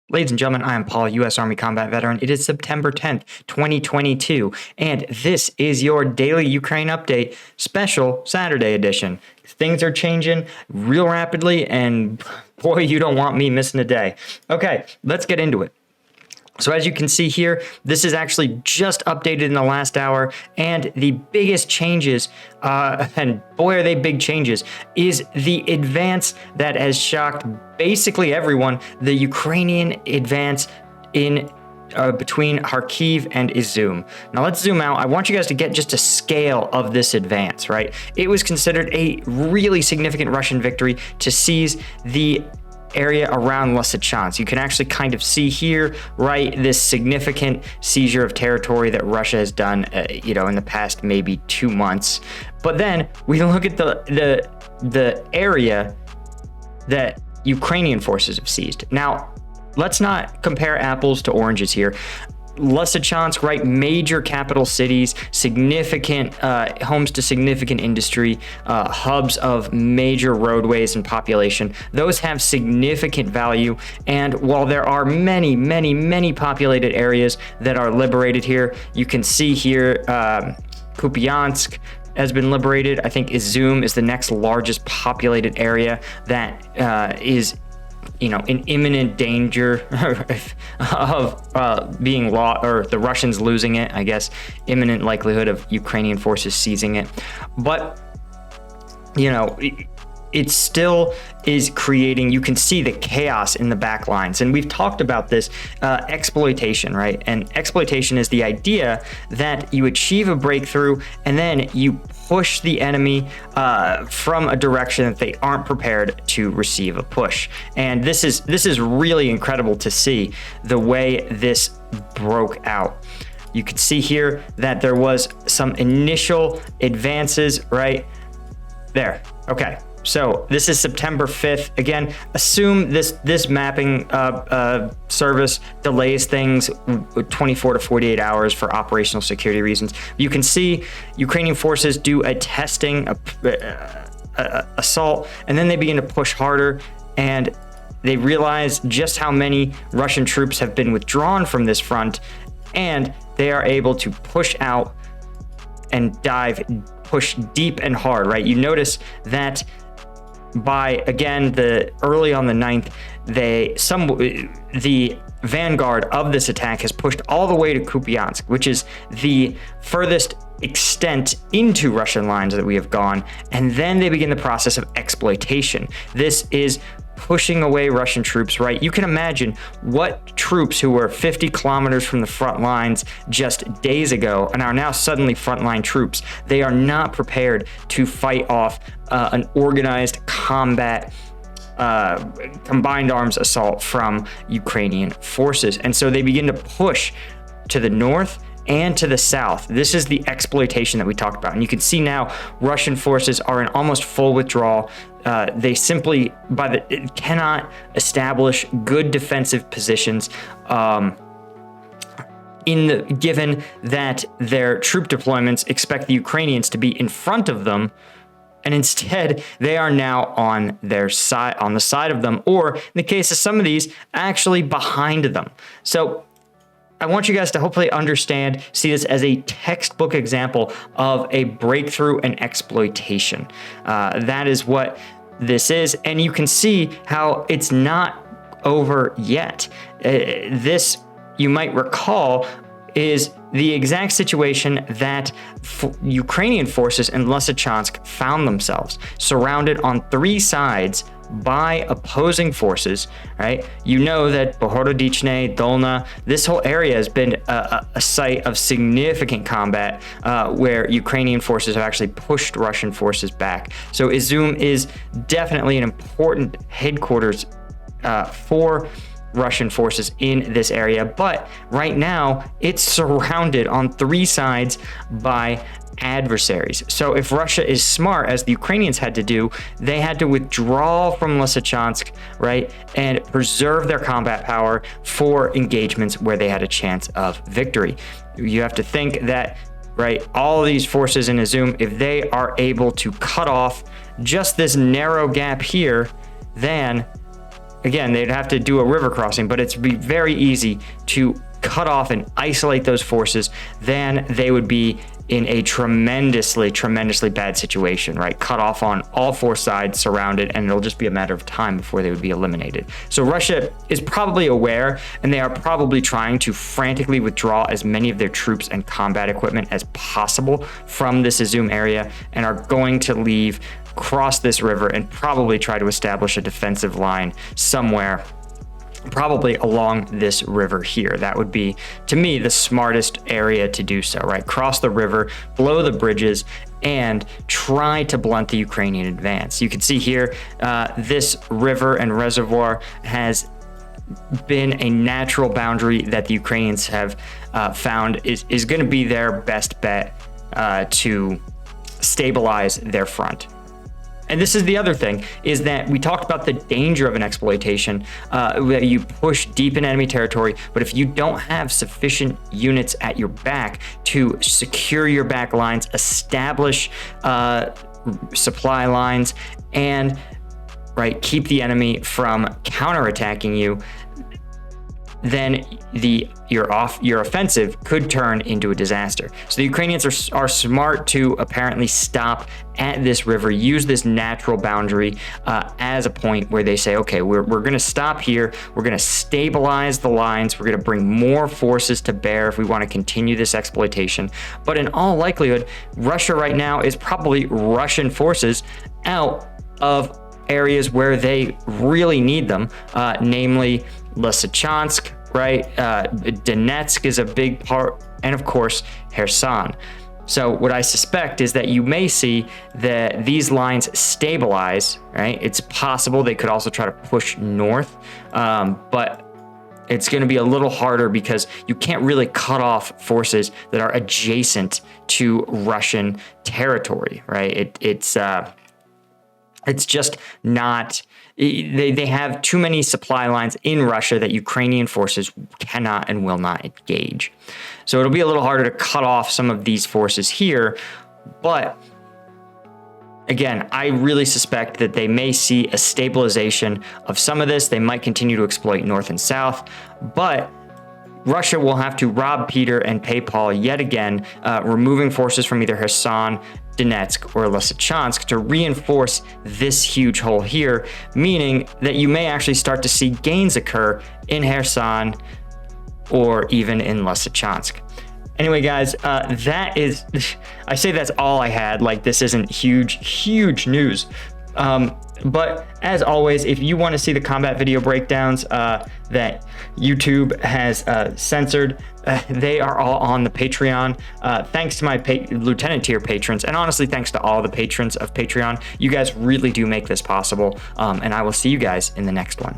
Ladies and gentlemen, I am Paul, U.S. Army combat veteran. It is September 10th, 2022, and this is your daily Ukraine update special Saturday edition. Things are changing real rapidly, and boy, you don't want me missing a day. Okay, let's get into it. So as you can see here, this is actually just updated in the last hour, and the biggest changes, and boy are they big changes, is the advance that has shocked basically everyone, the Ukrainian advance in between Kharkiv and Izum. Now let's zoom out. I want you guys to get just a scale of this advance, right? It was considered a really significant Russian victory to seize the area around Lysychansk. You can actually kind of see here, right, this significant seizure of territory that Russia has done, in the past maybe 2 months. But then we look at the area that Ukrainian forces have seized. Now, let's not compare apples to oranges here. Lysychansk, right, major capital cities, significant homes to significant industry, hubs of major roadways and population. Those have significant value. And while there are many populated areas that are liberated here, you can see here Kupiansk has been liberated. I think Izum is the next largest populated area that is in imminent danger of being lost, or the Russians losing it, I guess, imminent likelihood of Ukrainian forces seizing it. But, it still is creating, you can see the chaos in the back lines. And we've talked about this exploitation, right? And exploitation is the idea that you achieve a breakthrough and then you push the enemy from a direction that they aren't prepared to receive a push. And this is really incredible to see the way this broke out. You can see here that there was some initial advances right there. Okay. So this is September 5th. Again, assume this mapping service delays things 24 to 48 hours for operational security reasons. You can see Ukrainian forces do a testing assault, and then they begin to push harder, and they realize just how many Russian troops have been withdrawn from this front, and they are able to push out and push deep and hard, right? You notice that by, again, early on the 9th, the vanguard of this attack has pushed all the way to Kupiansk, which is the furthest extent into Russian lines that we have gone. And then they begin the process of exploitation. This is pushing away Russian troops, right? You can imagine what troops who were 50 kilometers from the front lines just days ago and are now suddenly frontline troops. They are not prepared to fight off an organized combat combined arms assault from Ukrainian forces. And so they begin to push to the north and to the south. This is the exploitation that we talked about. And you can see now Russian forces are in almost full withdrawal. They simply cannot establish good defensive positions given that their troop deployments expect the Ukrainians to be in front of them, and instead they are now on their side, on the side of them, or in the case of some of these, actually behind them. So I want you guys to hopefully see this as a textbook example of a breakthrough and exploitation. That is what this is. And you can see how it's not over yet. This, you might recall, is the exact situation that Ukrainian forces in Lysychansk found themselves, surrounded on 3 sides by opposing forces, right? You know that Bohorodishne, Dolna, this whole area has been a site of significant combat where Ukrainian forces have actually pushed Russian forces back. So Izum is definitely an important headquarters for Russian forces in this area, but right now it's surrounded on 3 sides by adversaries. So if Russia is smart, as the Ukrainians had to do, they had to withdraw from Lysychansk, right, and preserve their combat power for engagements where they had a chance of victory. You have to think that, right, all of these forces in Izum, if they are able to cut off just this narrow gap here, then again, they'd have to do a river crossing, but it's be very easy to cut off and isolate those forces. Then they would be in a tremendously bad situation, right? Cut off on all four sides, surrounded, and it'll just be a matter of time before they would be eliminated. So Russia is probably aware, and they are probably trying to frantically withdraw as many of their troops and combat equipment as possible from this Izum area, and are going to leave, cross this river, and probably try to establish a defensive line somewhere, probably along this river here. That would be, to me, the smartest area to do so, right? Cross the river, blow the bridges, and try to blunt the Ukrainian advance. You can see here, this river and reservoir has been a natural boundary that the Ukrainians have found is going to be their best bet to stabilize their front. And this is the other thing, is that we talked about the danger of an exploitation, that you push deep in enemy territory, but if you don't have sufficient units at your back to secure your back lines, establish supply lines, and keep the enemy from counterattacking you, then your offensive could turn into a disaster. So the Ukrainians are smart to apparently stop at this river, use this natural boundary as a point where they say, okay, we're going to stop here. We're going to stabilize the lines. We're going to bring more forces to bear if we want to continue this exploitation. But in all likelihood, Russia right now is probably Russian forces out of areas where they really need them, namely Lysychansk, right? Donetsk is a big part, and of course, Kherson. So what I suspect is that you may see that these lines stabilize, right? It's possible they could also try to push north, but it's going to be a little harder because you can't really cut off forces that are adjacent to Russian territory, right? It's just not, they have too many supply lines in Russia that Ukrainian forces cannot and will not engage. So it'll be a little harder to cut off some of these forces here. But again, I really suspect that they may see a stabilization of some of this. They might continue to exploit north and south, but Russia will have to rob Peter and pay Paul yet again, removing forces from either Kherson, Donetsk, or Lysychansk to reinforce this huge hole here, meaning that you may actually start to see gains occur in Kherson or even in Lysychansk. Anyway, guys, that is, I say that's all I had. Like, this isn't huge news. But as always, if you want to see the combat video breakdowns that YouTube has censored, they are all on the Patreon. Thanks to my lieutenant tier patrons, and honestly, thanks to all the patrons of Patreon. You guys really do make this possible, and I will see you guys in the next one.